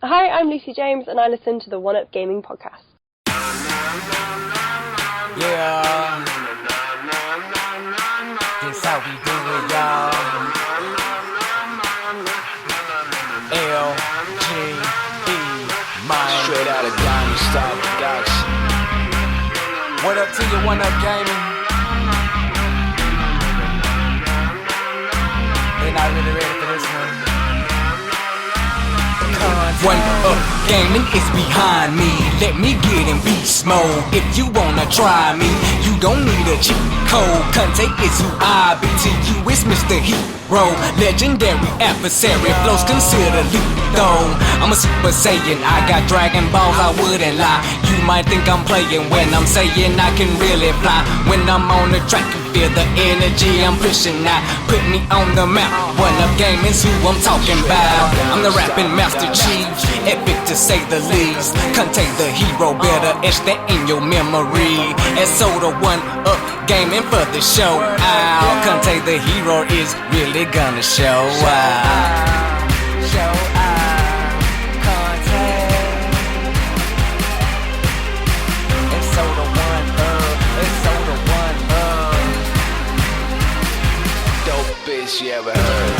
Hi, I'm Lucy James and I listen to the One Up Gaming podcast. Yeah, this how we do it, y'all. L-G-E, man. Straight out of Diamond Style Production. What up to you, One Up Gaming? They not really ready for this one. One Up Gaming is behind me. Let me get in beast mode. If you wanna try me, you don't need a cheat code. Conte is who I be. To you it's Mr. Hero, legendary adversary. Flows considered lethal. I'm a Super Saiyan, I got Dragon Balls, I wouldn't lie. You might think I'm playing when I'm saying I can really fly. When I'm on the track, you feel the energy I'm pushing out. Put me on the map. One Up Gaming's who I'm talking about. I'm the rapping Master Chief, epic to say the least. Contain the hero, better etch that in your memory. And so the One Up Gaming for the show out. Contain the hero is really gonna show out. Show out. Contain. And so the One Up. And so the One Up. Dope bitch you ever heard.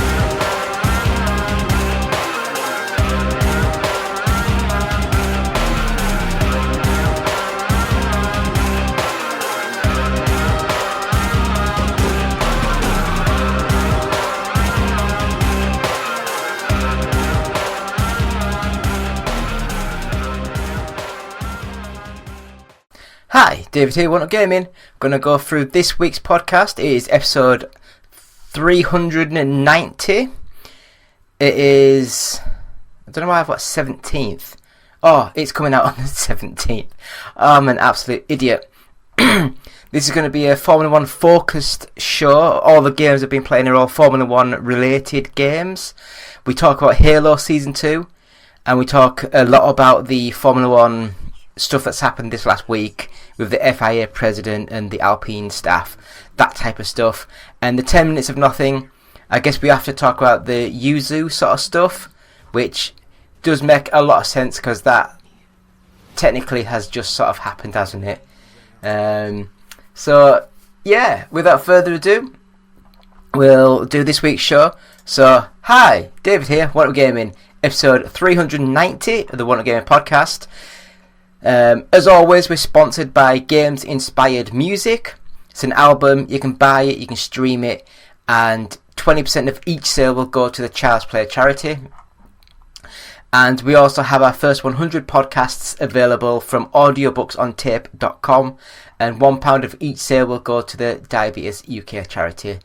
Hi, David here, One Up Gaming. Gonna go through this week's podcast. It is episode 390. It is, I don't know why I've got 17th. Oh, it's coming out on the 17th. I'm an absolute idiot. This is going to be a Formula 1 focused show. All the games I've been playing are all Formula 1 related games. We talk about Halo Season 2, and we talk a lot about the Formula 1 stuff that's happened this last week with the FIA president and the Alpine staff, that type of stuff. And the 10 minutes of nothing, I guess we have to talk about the Yuzu sort of stuff, which does make a lot of sense because that technically has just sort of happened, hasn't it? So yeah, without further ado, we'll do this week's show. So hi, David here, One Up Gaming, episode 390 of the One Up Gaming podcast. As always, we're sponsored by Games Inspired Music. It's an album, you can buy it, you can stream it, and 20% of each sale will go to the Child's Play charity. And we also have our first 100 podcasts available from audiobooksontape.com, and £1 of each sale will go to the Diabetes UK charity.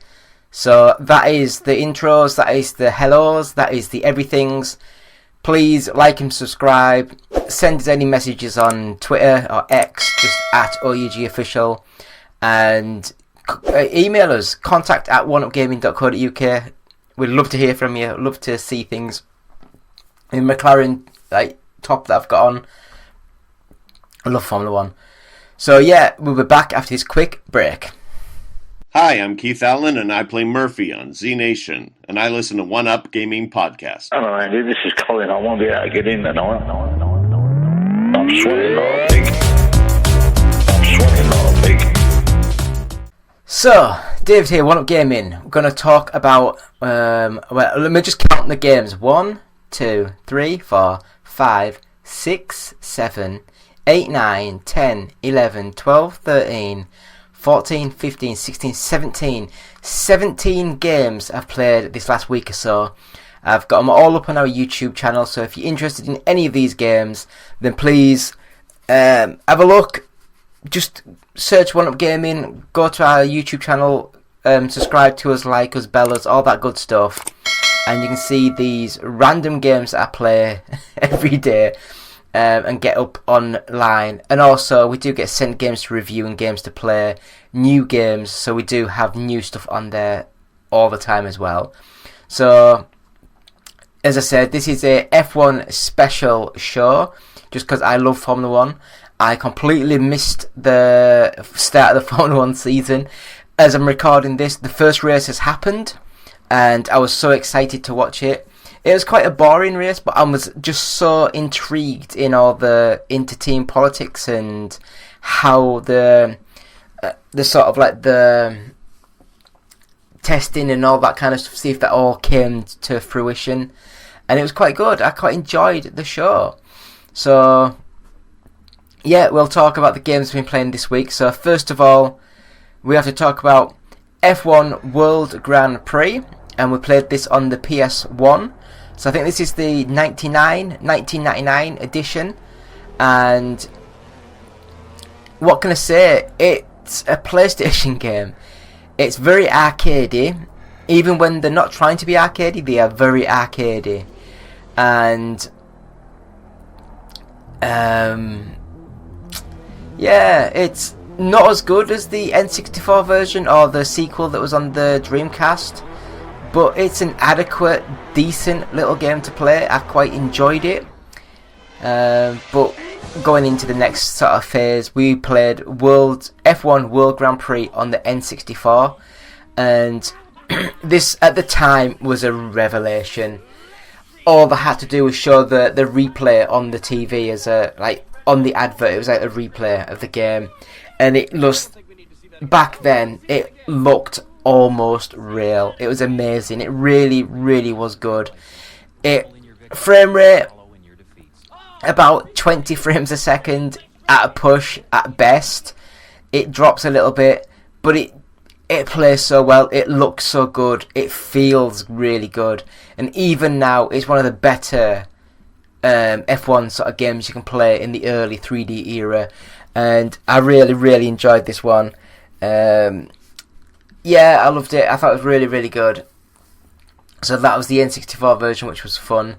So that is the intros, that is the hellos, that is the everythings. Please like and subscribe. Send us any messages on Twitter or X, just at OUGofficial. And email us, contact@oneupgaming.co.uk. We'd love to hear from you. Love to see things in McLaren top that I've got on. I love Formula 1. So yeah, we'll be back after this quick break. Hi, I'm Keith Allen, and I play Murphy on Z Nation, and I listen to One Up Gaming Podcast. Hello, Andy. This is Colin. I won't be able to get in tonight. I'm sweating like a pig. I'm sweating like a pig. So, David here, One Up Gaming. We're going to talk about, well, let me just count the games. 1, 2, 3, 4, 5, 6, 7, 8, 9, 10, 11, 12, 13... 14, 15, 16, 17 games I've played this last week or so. I've got them all up on our YouTube channel, so if you're interested in any of these games, then please have a look. Just search One Up Gaming, go to our YouTube channel, subscribe to us, like us, bell us, all that good stuff. And you can see these random games that I play every day. And get up online, and also we do get sent games to review and games to play, new games, so we do have new stuff on there all the time as well. So as I said, this is a F1 special show just because I love Formula 1. I completely missed the start of the Formula 1 season. As I'm recording this, the first race has happened and I was so excited to watch it. It was quite a boring race, but I was just so intrigued in all the inter-team politics and how the sort of like the testing and all that kind of stuff, see if that all came to fruition. And it was quite good. I quite enjoyed the show. So, yeah, we'll talk about the games we've been playing this week. So, first of all, we have to talk about F1 World Grand Prix. And we played this on the PS1. So I think this is the 1999 edition. And what can I say? It's a PlayStation game. It's very arcadey. Even when they're not trying to be arcadey, they are very arcadey. And yeah, it's not as good as the N64 version or the sequel that was on the Dreamcast. But it's an adequate, decent little game to play. I quite enjoyed it. But going into the next sort of phase, we played F1 World Grand Prix on the N64. And this, at the time, was a revelation. All they had to do was show the replay on the TV as on the advert. It was like a replay of the game. And it looked, back then, it looked almost real. It was amazing. It really, really was good. Frame rate about 20 frames a second at a push at best. It drops a little bit, but it plays so well. It looks so good. It feels really good. And even now, it's one of the better F1 sort of games you can play in the early 3D era. And I really, really enjoyed this one. Yeah, I loved it. I thought it was really, really good. So that was the N64 version, which was fun.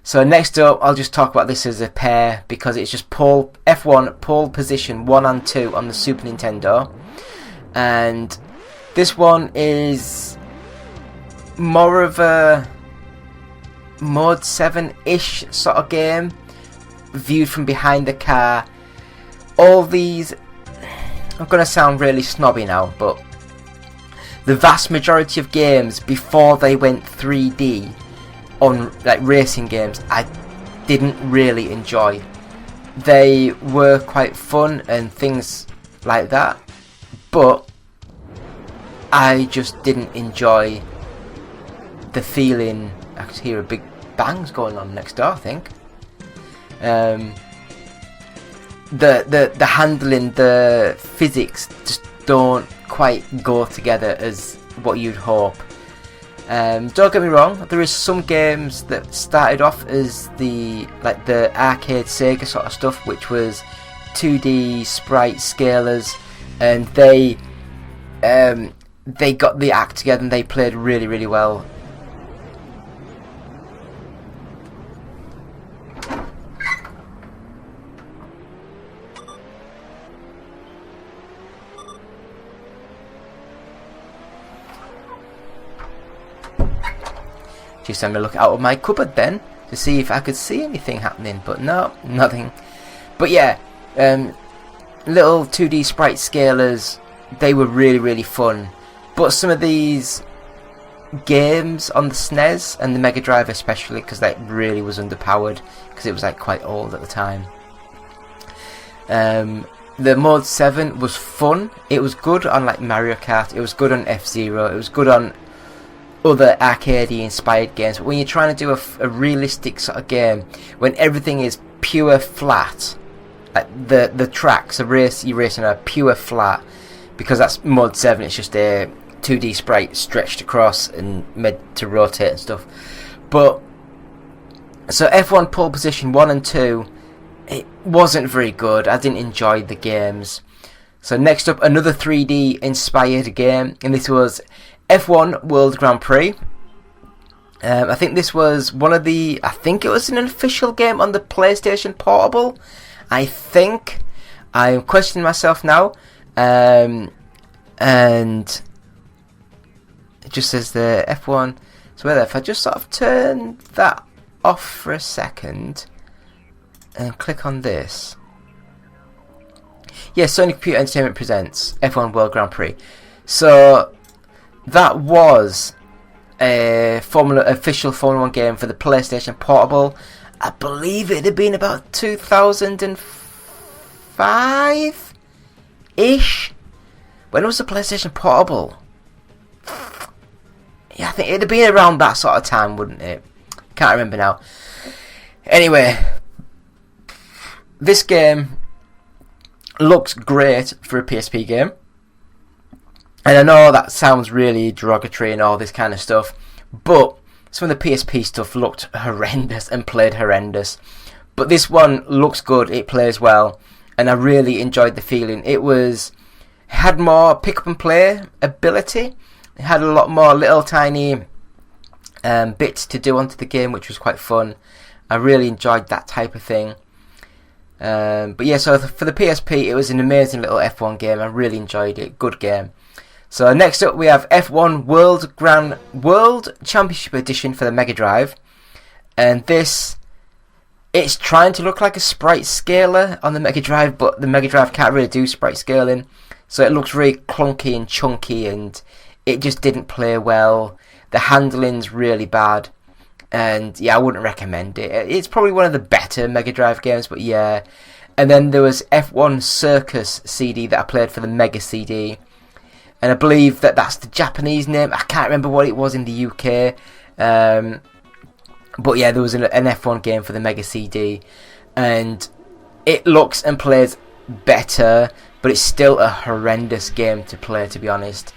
So next up, I'll just talk about this as a pair, because it's just F1 pole position 1 and 2 on the Super Nintendo. And this one is more of a Mode 7-ish sort of game, viewed from behind the car. All these, I'm going to sound really snobby now, but the vast majority of games before they went 3D on like racing games, I didn't really enjoy. They were quite fun and things like that, but I just didn't enjoy the feeling. I could hear a big bangs going on next door, I think. The handling, the physics just don't quite go together as what you'd hope. Don't get me wrong, there is some games that started off as the arcade Sega sort of stuff, which was 2D sprite scalers, and they got the act together and they played really, really well. Just having a look out of my cupboard then to see if I could see anything happening, but no, nothing. But yeah, little 2D sprite scalers, they were really, really fun. But some of these games on the SNES and the Mega Drive especially, because that really was underpowered, because it was like quite old at the time. The Mode 7 was fun. It was good on like Mario Kart, it was good on F-Zero, it was good on other arcadey inspired games. But when you're trying to do a realistic sort of game, when everything is pure flat, like the tracks, you're racing are pure flat, because that's Mode 7, it's just a 2D sprite stretched across and made to rotate and stuff. But so F1 pole position 1 and 2, it wasn't very good. I didn't enjoy the games. So next up, another 3D inspired game, and this was F1 World Grand Prix. I think this was I think it was an official game on the PlayStation Portable. I think. I'm questioning myself now. And it just says the F1. So if I just sort of turn that off for a second and click on this. Yeah, Sony Computer Entertainment presents F1 World Grand Prix. So that was a official Formula 1 game for the PlayStation Portable. I believe it had been about 2005-ish. When was the PlayStation Portable? Yeah, I think it'd have been around that sort of time, wouldn't it? Can't remember now. Anyway, this game looks great for a PSP game. And I know that sounds really derogatory and all this kind of stuff, but some of the PSP stuff looked horrendous and played horrendous. But this one looks good, it plays well, and I really enjoyed the feeling. It had more pick up and play ability. It had a lot more little tiny bits to do onto the game, which was quite fun. I really enjoyed that type of thing. But yeah, so for the PSP, it was an amazing little F1 game. I really enjoyed it. Good game. So next up, we have F1 World Championship Edition for the Mega Drive, and it's trying to look like a sprite scaler on the Mega Drive, but the Mega Drive can't really do sprite scaling, so it looks really clunky and chunky, and it just didn't play well. The handling's really bad, and yeah, I wouldn't recommend it. It's probably one of the better Mega Drive games, but yeah. And then there was F1 Circus CD that I played for the Mega CD, and I believe that's the Japanese name. I can't remember what it was in the UK, but yeah, there was an F1 game for the Mega CD, and it looks and plays better, but it's still a horrendous game to play, to be honest.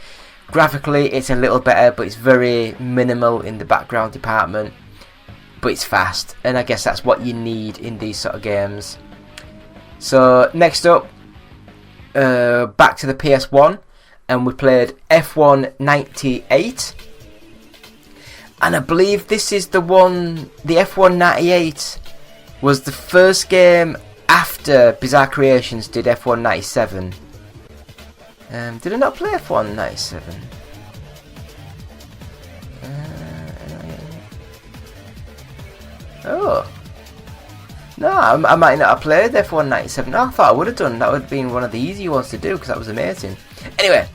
Graphically, it's a little better, but it's very minimal in the background department. But it's fast, and I guess that's what you need in these sort of games. So next up, back to the PS1, and we played F1 98. And I believe this is the F1 98 was the first game after Bizarre Creations did F1 97. Did I not play F1 97? Oh. No, I might not have played F1 97. No, I thought I would have done. That would have been one of the easy ones to do, because that was amazing. Anyway,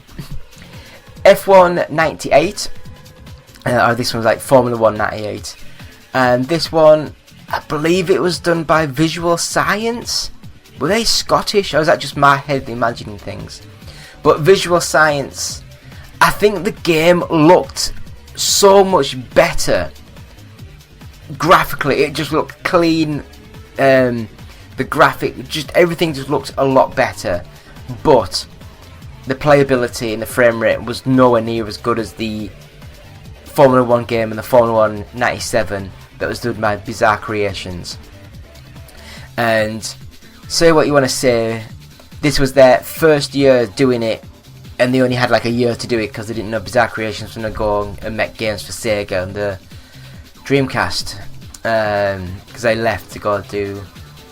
F1 98. This one's like Formula 1 98. And this one, I believe it was done by Visual Science. Were they Scottish, or is that just my head imagining things? But Visual Science, I think the game looked so much better. Graphically, it just looked clean. The graphic, just everything just looked a lot better. But the playability and the frame rate was nowhere near as good as the Formula 1 game and the Formula 1 97 that was done by Bizarre Creations. And say what you want to say, this was their first year doing it, and they only had like a year to do it because they didn't know Bizarre Creations was going to go and make games for Sega and the Dreamcast, because they left to go do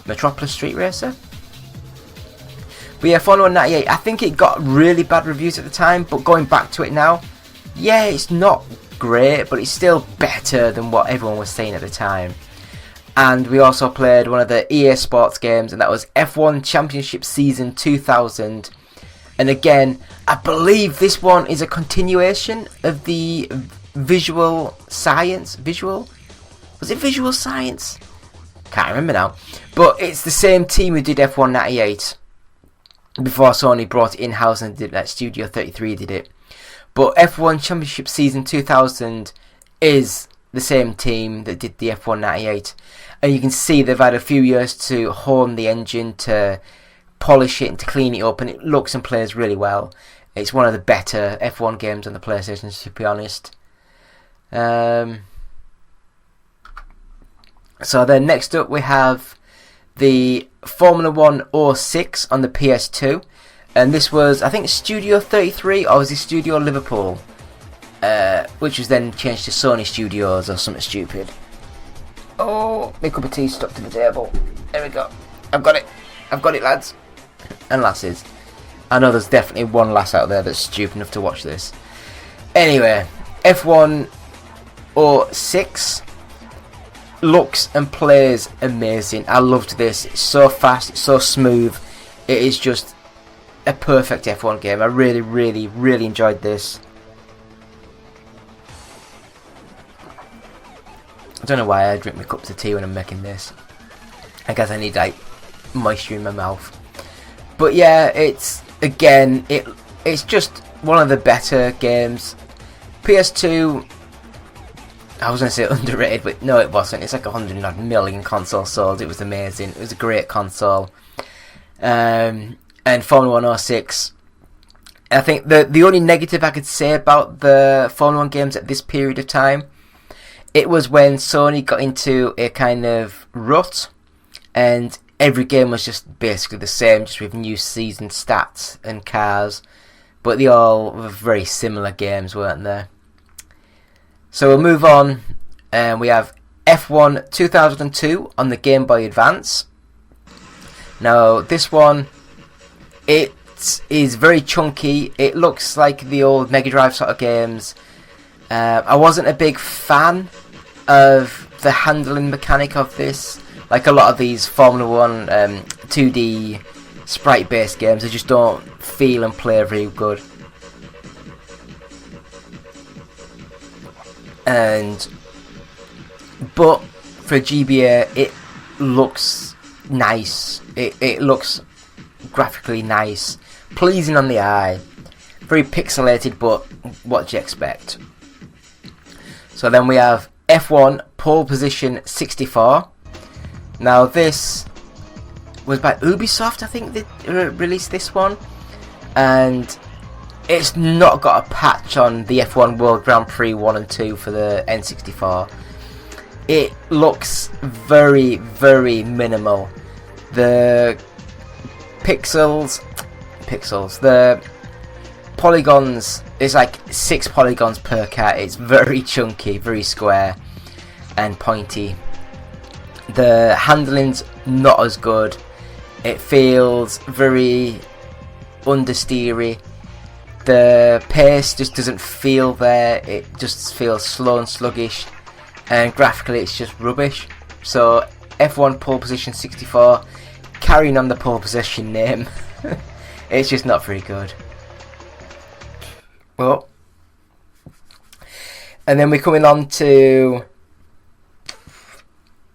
Metropolis Street Racer. But yeah, Formula 1 98, I think it got really bad reviews at the time, but going back to it now, yeah, it's not great, but it's still better than what everyone was saying at the time. And we also played one of the EA Sports games, and that was F1 Championship Season 2000. And again, I believe this one is a continuation of the Visual Science. Was it Visual Science? Can't remember now. But it's the same team who did F1 98 before Sony brought it in-house and did that. Studio 33 did it. But F1 Championship Season 2000 is the same team that did the F1 98. And you can see they've had a few years to hone the engine, to polish it and to clean it up, and it looks and plays really well. It's one of the better F1 games on the PlayStation, to be honest. So then next up we have the Formula 1 06 on the PS2. And this was, I think, Studio 33, or was it Studio Liverpool? Which was then changed to Sony Studios or something stupid. Oh, my cup of tea stuck to the table. There we go. I've got it, lads. And lasses. I know there's definitely one lass out there that's stupid enough to watch this. Anyway, F1 06 looks and plays amazing. I loved this. It's so fast, it's so smooth. It is just a perfect F1 game. I really, really, really enjoyed this. I don't know why I drink my cups of tea when I'm making this. I guess I need like moisture in my mouth. But yeah, it's just one of the better games. PS2, I was going to say underrated, but no, it wasn't. It's like 100 odd million consoles sold. It was amazing. It was a great console. And Formula 1 06. I think the only negative I could say about the Formula 1 games at this period of time, it was when Sony got into a kind of rut, and every game was just basically the same, just with new season stats and cars. But they all were very similar games, weren't they? So we'll move on, and we have F1 2002 on the Game Boy Advance. Now, this one, it is very chunky. It looks like the old Mega Drive sort of games. I wasn't a big fan of the handling mechanic of this. Like a lot of these Formula 1 2D sprite-based games, they just don't feel and play very good. But for GBA, it looks nice. It looks graphically nice, pleasing on the eye, very pixelated, but what do you expect? So then we have F1 Pole Position 64. Now this was by Ubisoft, I think they released this one, and it's not got a patch on the F1 World Grand Prix 1 and 2 for the N64. It looks very, very minimal. The the polygons, it's like 6 polygons per car. It's very chunky, very square and pointy. The handling's not as good. It feels very understeery. The pace just doesn't feel there. It just feels slow and sluggish, and graphically it's just rubbish. So F1 Pole Position 64, carrying on the pole position name, it's just not very good. Well, and then we're coming on to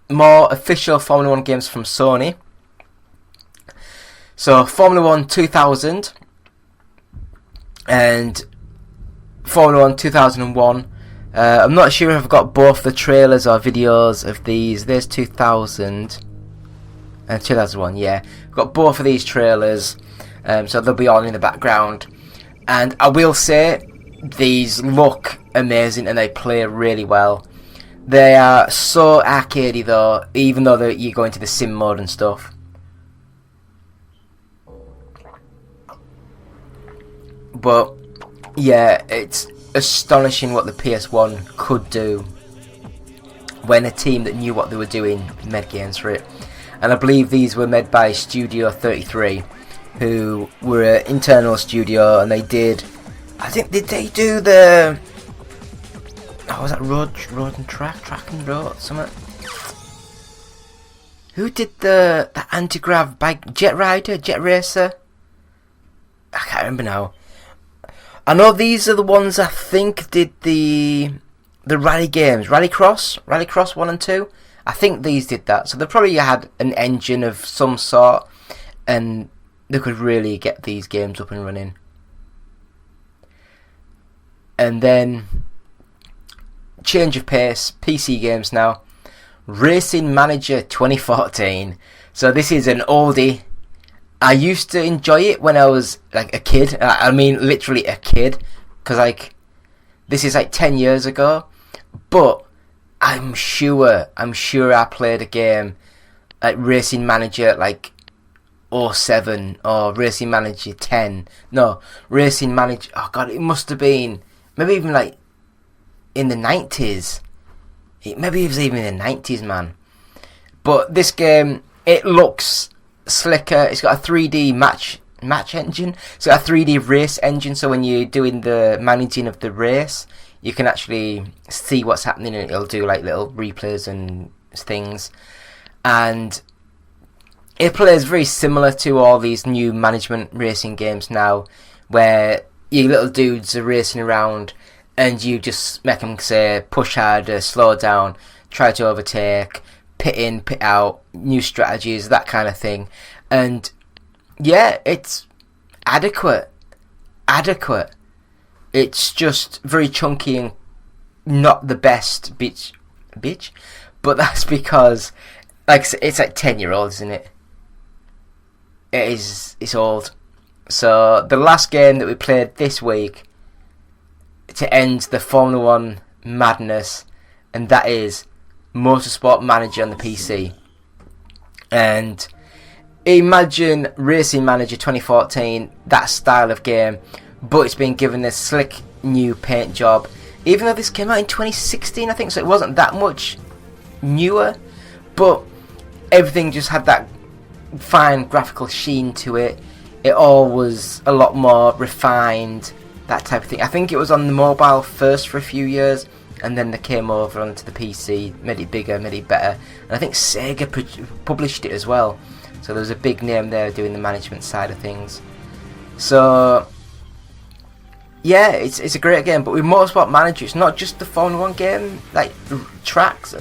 more official Formula 1 games from Sony. So Formula 1 2000 and Formula 1 2001. I'm not sure if I've got both the trailers or videos of these. There's 2000 and 2001, yeah. I've got both of these trailers, so they'll be on in the background. And I will say, these look amazing and they play really well. They are so arcadey though, even though you go into the sim mode and stuff. But yeah, it's astonishing what the PS1 could do when a team that knew what they were doing made games for it. And I believe these were made by Studio 33, who were an internal studio, and they did, I think, did they do the, oh, was that Road and Track and Road, something? Who did the anti-grav bike, Jet Racer? I can't remember now. I know these are the ones I think did the rally games, Rallycross 1 and 2. I think these did that, so they probably had an engine of some sort, and they could really get these games up and running. And then, change of pace, PC games now. Racing Manager 2014. So this is an oldie. I used to enjoy it when I was like a kid. I mean, literally a kid, because like this is like 10 years ago. But I'm sure I played a game like Racing Manager like 07 or Racing Manager 10. No, Racing Manager. Oh god, it must have been maybe even like in the 90s. Maybe it was even in the 90s, man. But this game, it looks slicker. It's got a 3D match engine. It's got a 3D race engine, so when you're doing the managing of the race, you can actually see what's happening, and it'll do like little replays and things. And it plays very similar to all these new management racing games now, where your little dudes are racing around and you just make them say push harder, slow down, try to overtake, pit in, pit out, new strategies, that kind of thing. And yeah, it's adequate. It's just very chunky and not the best bitch, but that's because it's like 10-year-old, isn't it? It's old. So the last game that we played this week to end the Formula 1 madness, and that is Motorsport Manager on the PC. And imagine Racing Manager 2014, that style of game, but it's been given this slick new paint job. Even though this came out in 2016, I think, so it wasn't that much newer, but everything just had that fine graphical sheen to it. It all was a lot more refined, that type of thing. I think it was on the mobile first for a few years, and then they came over onto the PC, made it bigger, made it better. And I think Sega published it as well, so there was a big name there doing the management side of things. So yeah, it's a great game. But with Motorsport Manager, it's not just the Formula 1 game, like tracks,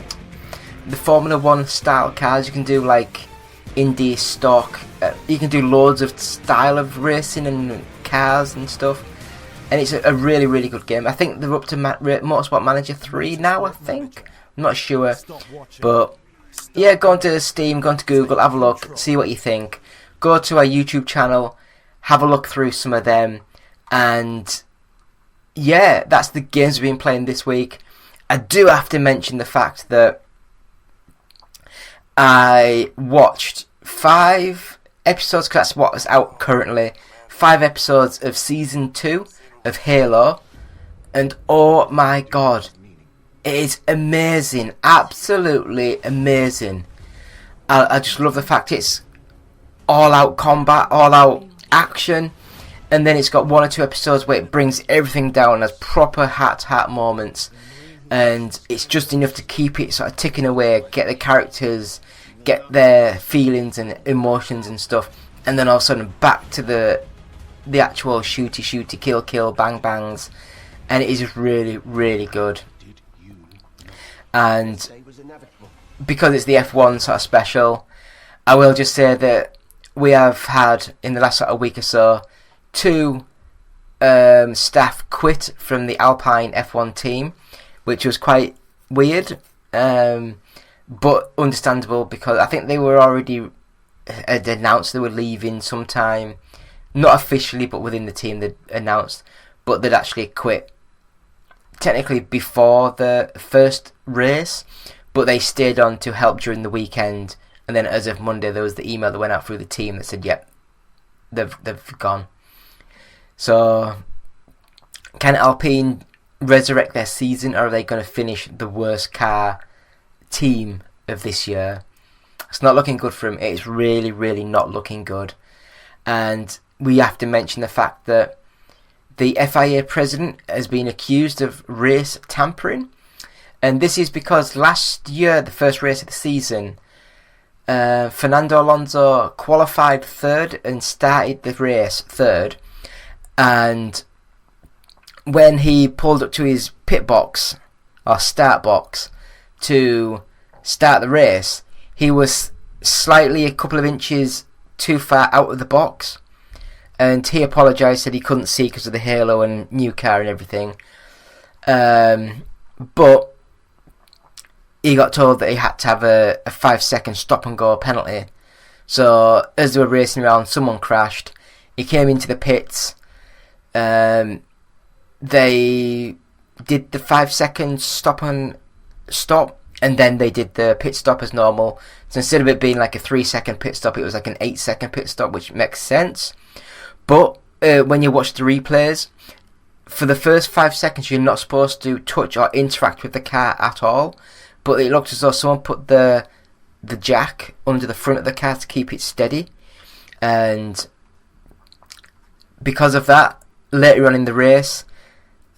the Formula 1 style cars. You can do like Indy stock, you can do loads of style of racing and cars and stuff, and it's a really, really good game. I think they're up to Motorsport Manager 3 now, I think. I'm not sure, but yeah, go onto Steam, go onto Google, have a look, see what you think. Go to our YouTube channel, have a look through some of them, and yeah, that's the games we've been playing this week. I do have to mention the fact that I watched 5 episodes, because that's what's out currently, 5 episodes of Season 2 of Halo, and oh my god, it is amazing, absolutely amazing. I just love the fact it's all out combat, all out action, and then it's got 1 or 2 episodes where it brings everything down as proper hat moments, and it's just enough to keep it sort of ticking away, get the characters, get their feelings and emotions and stuff, and then all of a sudden back to the actual shooty, kill, bang bangs, and it is just really, really good. And because it's the F1 sort of special, I will just say that we have had, in the last sort of week or so, 2 staff quit from the Alpine F1 team, which was quite weird, but understandable, because I think they were already announced they were leaving sometime, not officially, but within the team they'd announced, but they'd actually quit technically before the first race, but they stayed on to help during the weekend, and then as of Monday there was the email that went out through the team that said, yep, they've gone. So can Alpine resurrect their season, or are they going to finish the worst car team of this year? It's not looking good for them. It's really, really not looking good. And we have to mention the fact that the FIA president has been accused of race tampering, and this is because last year, the first race of the season, Fernando Alonso qualified 3rd and started the race 3rd, and when he pulled up to his pit box or start box to start the race, he was slightly a couple of inches too far out of the box, and he apologised, said he couldn't see because of the halo and new car and everything, but he got told that he had to have a 5-second stop and go penalty. So as they were racing around, someone crashed. He came into the pits. They did the 5-second stop, and then they did the pit stop as normal. So instead of it being like a 3-second pit stop, it was like an 8-second pit stop, which makes sense. But when you watch the replays, for the first 5 seconds you're not supposed to touch or interact with the car at all. But it looked as though someone put the jack under the front of the car to keep it steady. And because of that, later on in the race,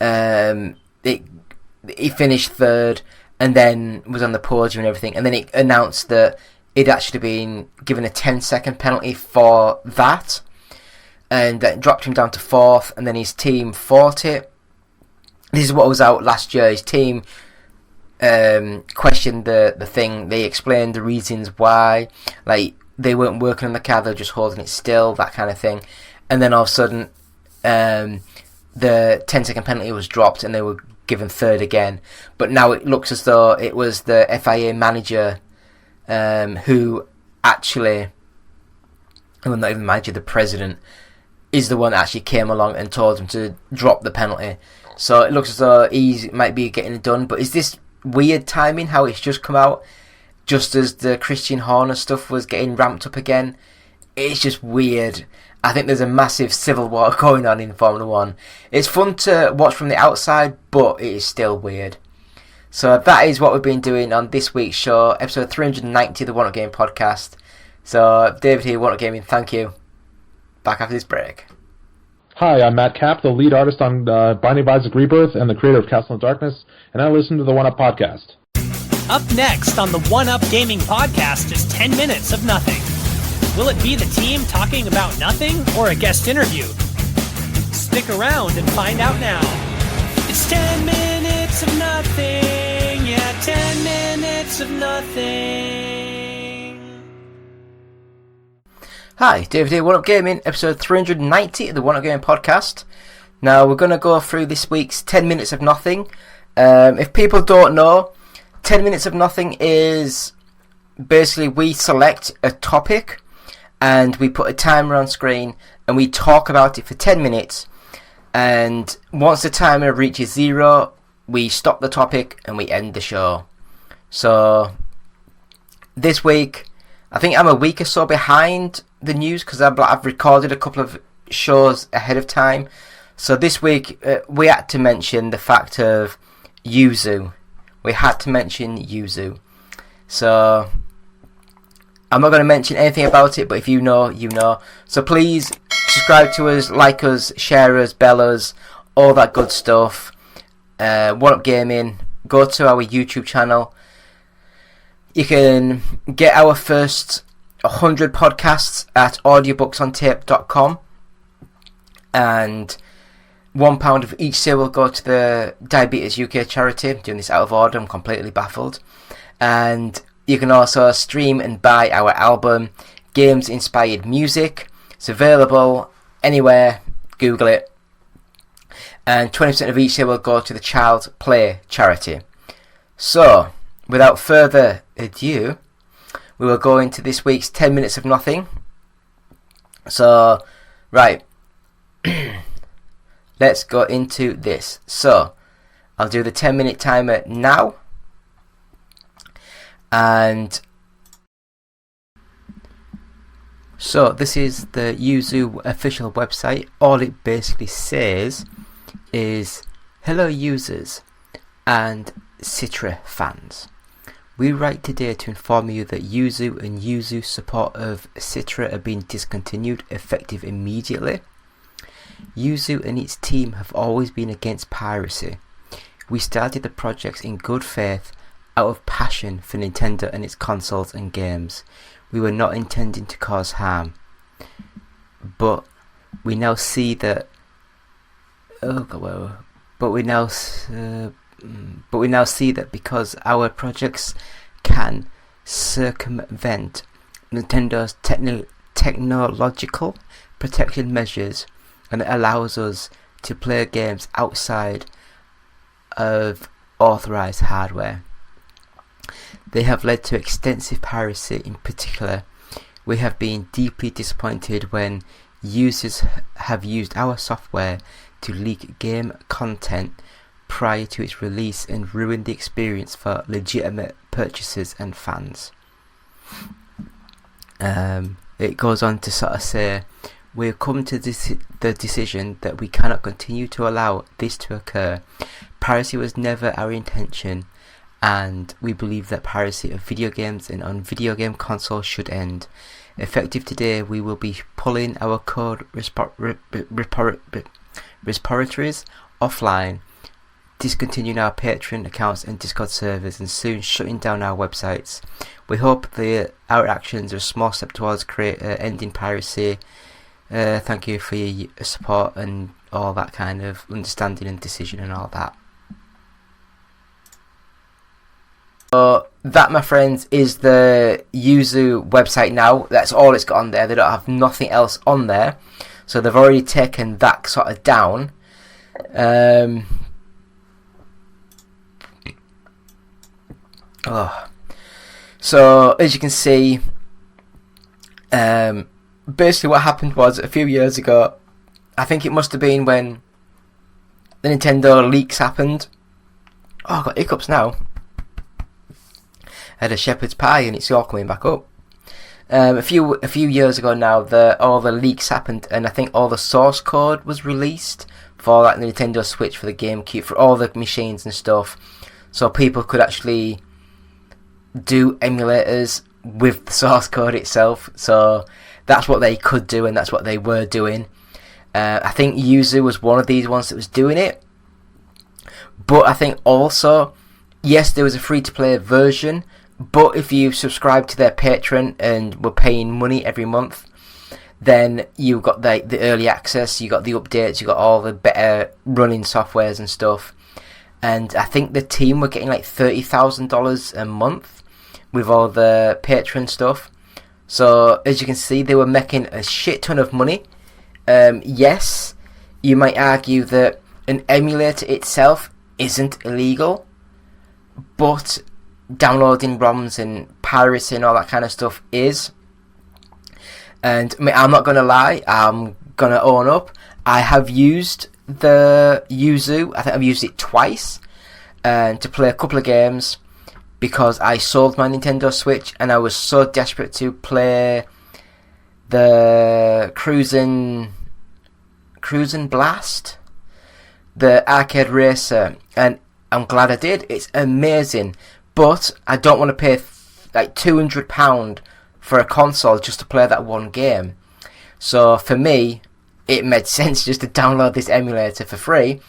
he finished 3rd and then was on the podium and everything. And then it announced that he'd actually been given a 10-second penalty for that, and that dropped him down to 4th, and then his team fought it. This is what was out last year. His team questioned the thing. They explained the reasons why, like they weren't working on the car, they were just holding it still, that kind of thing. And then all of a sudden, the 10-second penalty was dropped, and they were given third again. But now it looks as though it was the FIA manager who actually, well, not even manager, the president is the one that actually came along and told him to drop the penalty. So it looks as though he might be getting it done. But is this weird timing, how it's just come out just as the Christian Horner stuff was getting ramped up again? It's just weird. I think there's a massive civil war going on in Formula 1. It's fun to watch from the outside, but it is still weird. So that is what we've been doing on this week's show, episode 390 of the One Up Gaming podcast. So David here, One Up Gaming, thank you. Back after this break. Hi, I'm Matt Kapp, the lead artist on Binding of Isaac Rebirth and the creator of Castle in Darkness, and I listen to the One Up podcast. Up next on the One Up Gaming podcast is 10 minutes of nothing. Will it be the team talking about nothing or a guest interview? Stick around and find out now. It's 10 minutes of nothing. Yeah, 10 minutes of nothing. Hi, David here, One Up Gaming, episode 390 of the One Up Gaming podcast. Now, we're going to go through this week's 10 minutes of nothing. If people don't know, 10 minutes of nothing is basically we select a topic and we put a timer on screen and we talk about it for 10 minutes. And once the timer reaches 0, we stop the topic and we end the show. So, this week, I think I'm a week or so behind the news because I've recorded a couple of shows ahead of time. So this week we had to mention the fact of Yuzu. We had to mention Yuzu. So I'm not going to mention anything about it, but if you know, you know. So please subscribe to us, like us, share us, bell us, all that good stuff. One Up Gaming. Go to our YouTube channel. You can get our first 100 podcasts at audiobooksontape.com, and £1 of each sale will go to the Diabetes UK charity. I'm doing this out of order, I'm completely baffled. And you can also stream and buy our album, Games Inspired Music. It's available anywhere, Google it. And 20% of each sale will go to the Child Play charity. So, without further ado, we will go into this week's 10 minutes of nothing. So, right. Let's go into this. So, I'll do the 10-minute timer now. And so, this is the Yuzu official website. All it basically says is, hello users and Citra fans. We write today to inform you that Yuzu and Yuzu support of Citra are being discontinued, effective immediately. Yuzu and its team have always been against piracy. We started the projects in good faith, out of passion for Nintendo and its consoles and games. We were not intending to cause harm. But we now see that... But we now see that because our projects can circumvent Nintendo's technological protection measures, and it allows us to play games outside of authorized hardware. They have led to extensive piracy. In particular, we have been deeply disappointed when users have used our software to leak game content prior to its release and ruin the experience for legitimate purchasers and fans. It goes on to sort of say, we have come to the decision that we cannot continue to allow this to occur. Piracy was never our intention, and we believe that piracy of video games and on video game consoles should end. Effective today, we will be pulling our code repositories offline, discontinuing our Patreon accounts and Discord servers, and soon shutting down our websites. We hope our actions are a small step towards ending piracy. Thank you for your support and all that kind of understanding and decision and all that. So that, my friends, is the Yuzu website now. That's all it's got on there. They don't have nothing else on there. So they've already taken that sort of down. So as you can see, basically what happened was a few years ago, I think it must have been when the Nintendo leaks happened. Oh, I've got hiccups now. I had a shepherd's pie and it's all coming back up. A few years ago now, all the leaks happened, and I think all the source code was released for that Nintendo Switch, for the GameCube, for all the machines and stuff, so people could actually do emulators with the source code itself. So that's what they could do, and that's what they were doing. I think Yuzu was one of these ones that was doing it. But I think also, yes, there was a free-to-play version, but if you subscribe to their Patreon and were paying money every month, then you got the early access, you got the updates, you got all the better running softwares and stuff. And I think the team were getting like $30,000 a month with all the Patreon stuff. So as you can see, they were making a shit ton of money. Yes, you might argue that an emulator itself isn't illegal, but downloading ROMs and piracy and all that kind of stuff is. And I mean, I'm not going to lie, I'm going to own up. I have used the Yuzu, I think I've used it twice, to play a couple of games, because I sold my Nintendo Switch and I was so desperate to play the Cruisin' Blast, the arcade racer, and I'm glad I did. It's amazing, but I don't want to pay like £200 for a console just to play that one game. So for me, it made sense just to download this emulator for free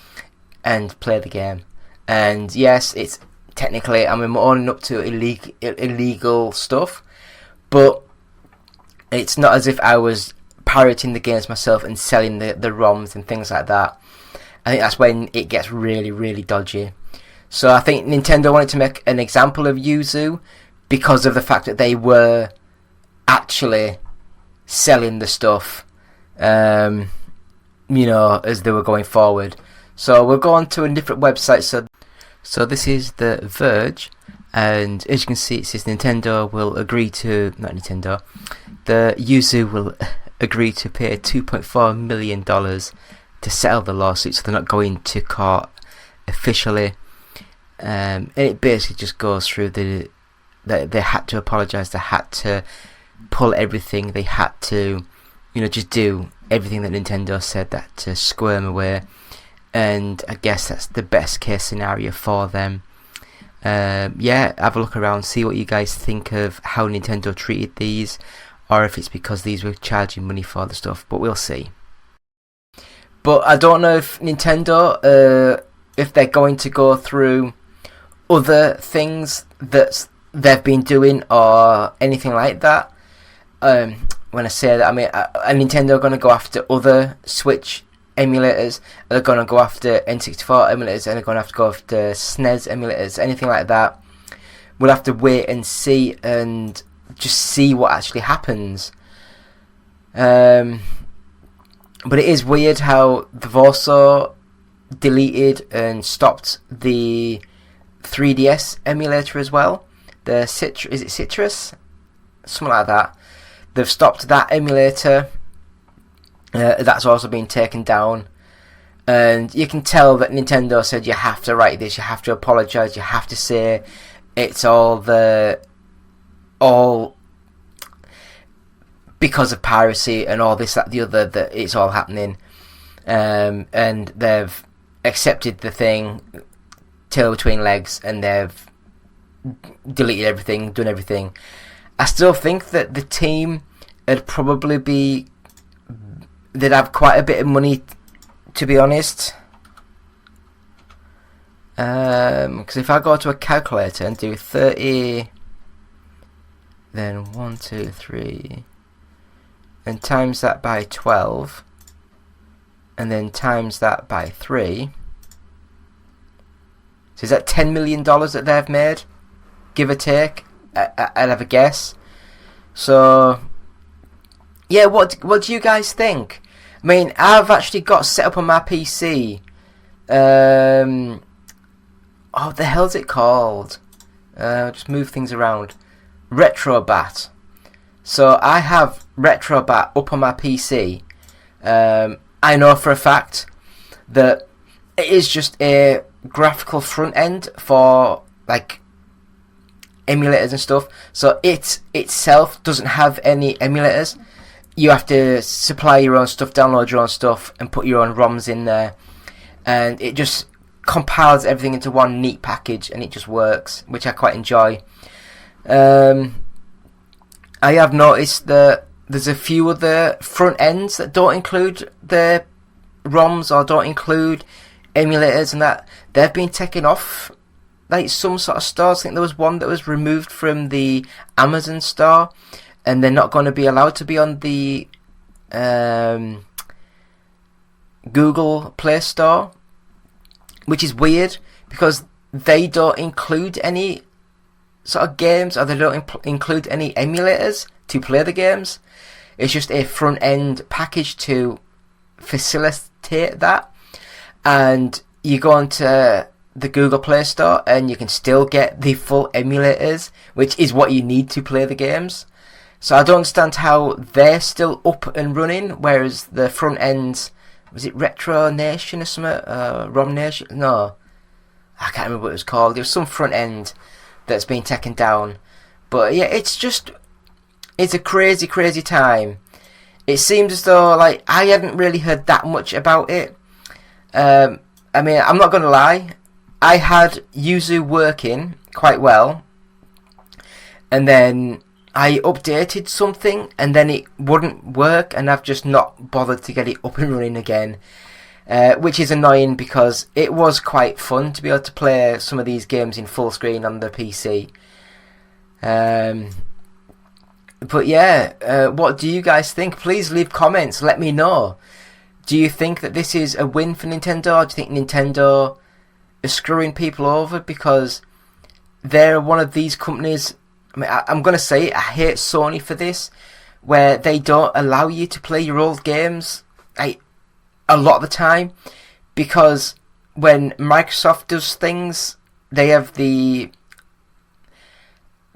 and play the game. And yes, it's technically, I'm owning up to illegal stuff, but it's not as if I was pirating the games myself and selling the ROMs and things like that. I think that's when it gets really, really dodgy. So I think Nintendo wanted to make an example of Yuzu because of the fact that they were actually selling the stuff, as they were going forward. So we'll go on to a different website. So this is The Verge, and as you can see, it says the Yuzu will agree to pay $2.4 million to settle the lawsuit, so they're not going to court officially. And it basically just goes through that they had to apologise, they had to pull everything, they had to, just do everything that Nintendo said, that to squirm away. And I guess that's the best case scenario for them. Have a look around, see what you guys think of how Nintendo treated these, or if it's because these were charging money for the stuff, but we'll see. But I don't know if Nintendo, if they're going to go through other things that they've been doing or anything like that. When I say that, I mean, are Nintendo going to go after other Switch emulators? Are they going to go after N64 emulators? Are they going to have to go after SNES emulators? Anything like that? We'll have to wait and see, and just see what actually happens. But it is weird how they've also deleted and stopped the 3DS emulator as well. The is it Citrus? Something like that. They've stopped that emulator. That's also been taken down. And you can tell that Nintendo said you have to write this, you have to apologise, you have to say it's all because of piracy and all this, that, the other, that it's all happening. And they've accepted the thing, tail between legs, and they've deleted everything, done everything. I still think that the team would probably they'd have quite a bit of money, to be honest. Because if I go to a calculator and do 30, then 1, 2, 3, and times that by 12, and then times that by 3, so is that $10 million that they've made? give or take. I'd have a guess. So, yeah, what do you guys think? I mean, I've actually got set up on my PC. What the hell's it called? Just move things around. Retrobat. So I have Retrobat up on my PC. I know for a fact that it is just a graphical front end for like emulators and stuff. So it itself doesn't have any emulators. You have to supply your own stuff, download your own stuff, and put your own ROMs in there. And it just compiles everything into one neat package, and it just works, which I quite enjoy. I have noticed that there's a few other front ends that don't include the ROMs or don't include emulators, and that they've been taken off like some sort of stores. I think there was one that was removed from the Amazon store, and they're not going to be allowed to be on the Google Play Store, which is weird because they don't include any sort of games, or they don't include any emulators to play the games. It's just a front end package to facilitate that, and you go onto the Google Play Store and you can still get the full emulators, which is what you need to play the games. So I don't understand how they're still up and running, whereas the front ends, was it Retro Nation or something? ROM Nation? No, I can't remember what it was called. There was some front end that's been taken down. But yeah, it's a crazy, crazy time. It seems as though like I hadn't really heard that much about it. I mean, I'm not going to lie. I had Yuzu working quite well, and then I updated something and then it wouldn't work, and I've just not bothered to get it up and running again, which is annoying because it was quite fun to be able to play some of these games in full screen on the PC. But yeah, what do you guys think? Please leave comments, let me know. Do you think that this is a win for Nintendo? Do you think Nintendo is screwing people over because they're one of these companies? I mean, I'm going to say it, I hate Sony for this, where they don't allow you to play your old games like, a lot of the time, because when Microsoft does things, they have the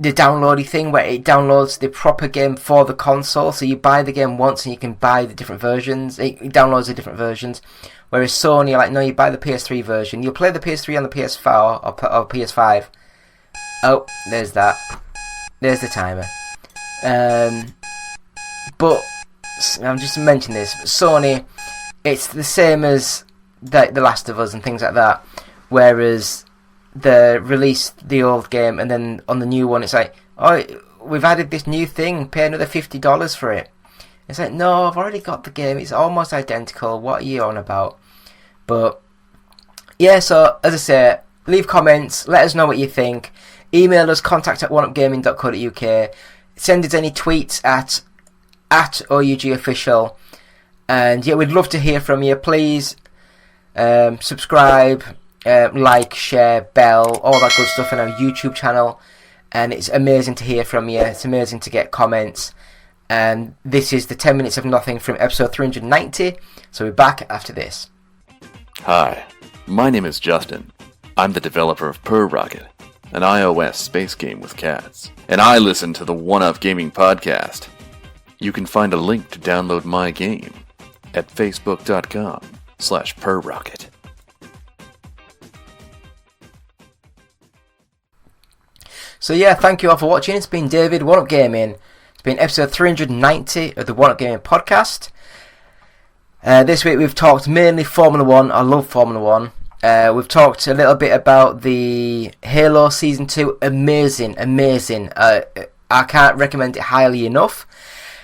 downloady thing where it downloads the proper game for the console, so you buy the game once and you can buy the different versions. It downloads the different versions, whereas Sony, like, no, you buy the PS3 version, you'll play the PS3 on the PS4 or PS5. Oh, there's that. There's the timer. But I'm just mentioning this. But Sony, it's the same as The Last of Us and things like that. Whereas they released the old game and then on the new one, it's like, oh, we've added this new thing. Pay another $50 for it. It's like, no, I've already got the game. It's almost identical. What are you on about? But yeah, so as I say, leave comments. Let us know what you think. Email us, contact@oneupgaming.co.uk. Send us any tweets at OUGofficial. And yeah, we'd love to hear from you. Please subscribe, like, share, bell, all that good stuff on our YouTube channel. And it's amazing to hear from you. It's amazing to get comments. And this is the 10 Minutes of Nothing from episode 390. So we're back after this. Hi, my name is Justin. I'm the developer of Prix, an iOS space game with cats. And I listen to the One Up Gaming podcast. You can find a link to download my game at facebook.com/PurRocket. So yeah, thank you all for watching. It's been David, One Up Gaming. It's been episode 390 of the One Up Gaming podcast. This week we've talked mainly Formula 1. I love Formula 1. We've talked a little bit about the Halo Season 2. Amazing. I can't recommend it highly enough.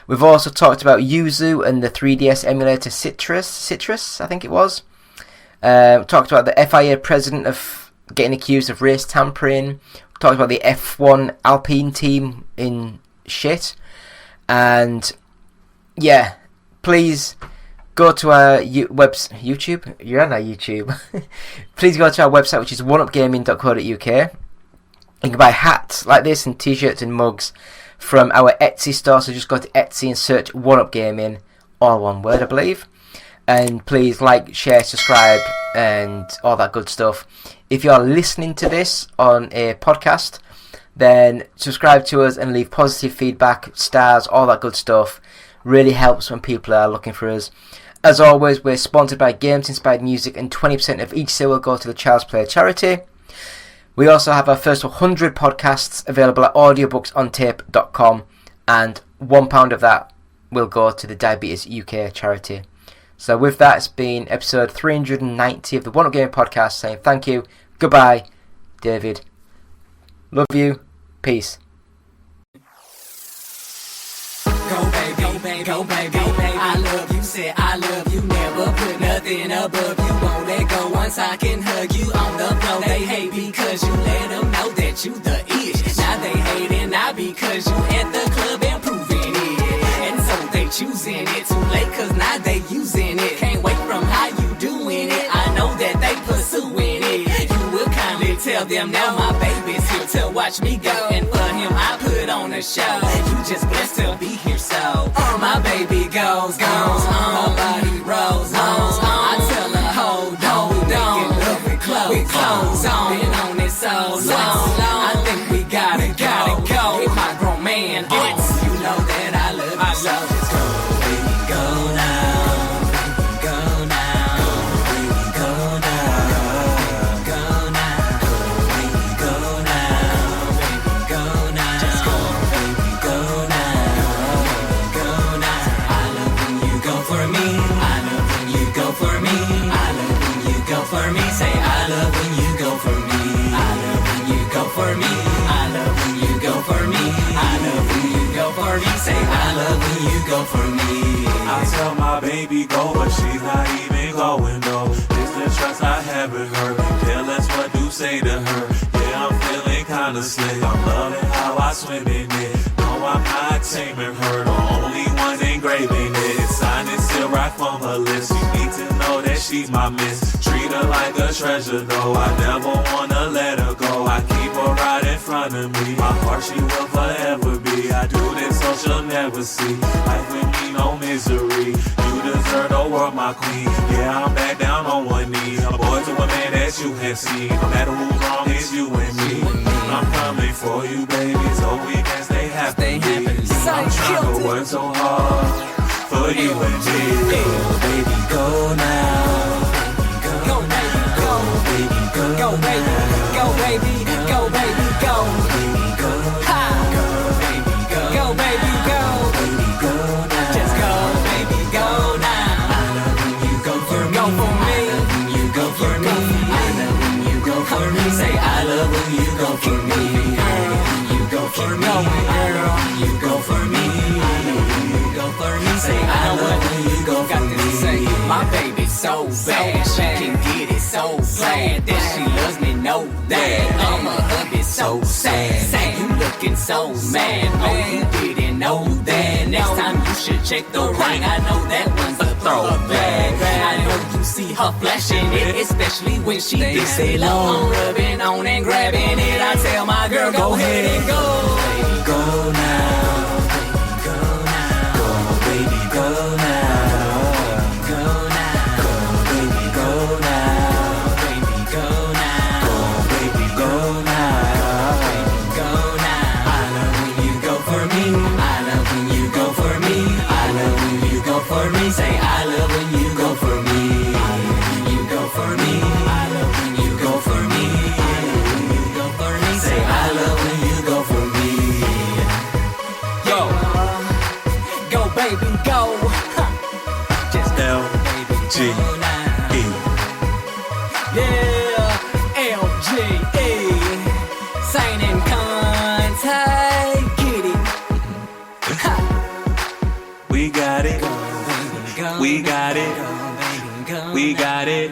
We've also talked about Yuzu and the 3DS emulator Citrus, I think it was. Talked about the FIA president of getting accused of race tampering. Talked about the F1 Alpine team in shit. And yeah, please go to our YouTube. You're on our YouTube. Please go to our website, which is oneupgaming.co.uk. You can buy hats like this and t-shirts and mugs from our Etsy store. So just go to Etsy and search 1UP Gaming, all one word I believe. And please like, share, subscribe and all that good stuff. If you're listening to this on a podcast, then subscribe to us and leave positive feedback, stars, all that good stuff. Really helps when people are looking for us. As always, we're sponsored by Games Inspired Music, and 20% of each sale will go to the Child's Play charity. We also have our first 100 podcasts available at audiobooksontape.com, and £1 of that will go to the Diabetes UK charity. So with that, it's been episode 390 of the 1UP Gaming Podcast, saying thank you, goodbye, David. Love you, peace. Go baby, go baby, I love you, say I love you, never put nothing above you, won't let go once I can hug you on the floor. They hate because you let them know that you the ish. Now they hating not because you at the club and proving it, and so they choosing it too late cause now they using it. Can't wait from how you doing it, I know that they pursuing it. You will kindly tell them now my baby's here to watch me go, and for him I put on a show. You just blessed to be here, so my baby goes on, her body rolls on. I tell her hold on, we making love with clothes on. Been on it so long, I think we gotta go. With my grown man on, you know that I love you so. Just go, baby, go now, go now, baby, go now, go now, baby, go now, baby, go now. Just go, baby, go now, go now. I love when you go for me, I love when you go for me, I love when you go for me. Say I love when you go for me, I love when you go for me, I love when you go for me, I love when you go for me. Say I love when you go for me. I tell my baby go, but she's not even going though. It's the trust I have in her. Careless what do say to her. Yeah, I'm feeling kinda slick. I'm loving how I swim in it. No, I'm not taming her. The only one engraving it. Signed and still right from her lips. You need to know that she's my miss. Treat her like a treasure though. I never wanna let her go. I keep her right in front of me. My heart she will forever be. I do this so she'll never see. Life with me no misery. You deserve the world, my queen. Yeah, I'm back down on one knee. A boy to a man that you have seen. No matter who's wrong, it's you and me. I'm coming for you, baby, so we can stay happy. I'm trying to work so hard for you and me. Go, baby, go now. Go, baby, go. Baby, go. Go, baby, go, baby, go, baby, go. Baby, go. Ha. Go, baby, go. Go, baby, go. Baby, go now. Just go, baby, go now. I love when you go for me. Go for me. I love when you go for me. I love when you go for me. Say I love when you go for me. You go for me, girl. You go for me. You go for me. Say I love when you go for me. Say my baby's so bad, she can get it so glad that she loves me. Know that I'm a hubby so sad. Say you looking so mad. Oh, you didn't know that. Next time you should check the ring. I know that one's a throwback. I know you see her flashing it, especially when she gets it low. I'm rubbing on and grabbing it. I tell my girl, go ahead and go. Baby, go now. Baby, go now. Go, baby, go now. Go now. Go, baby, go now. Baby, go now. Go, baby, go now. Baby, go now. I love when you go for me. I love when you go for me. I love when you go for me. Say I love when you go for me. I love when you go for me. I love when you go for me. I love when you go for me. Say I love when you go for me. Yo, go baby, go. Just L-G-E. Yeah, L-G-E. Sign in contact, get it. We got it. We got it. We got it.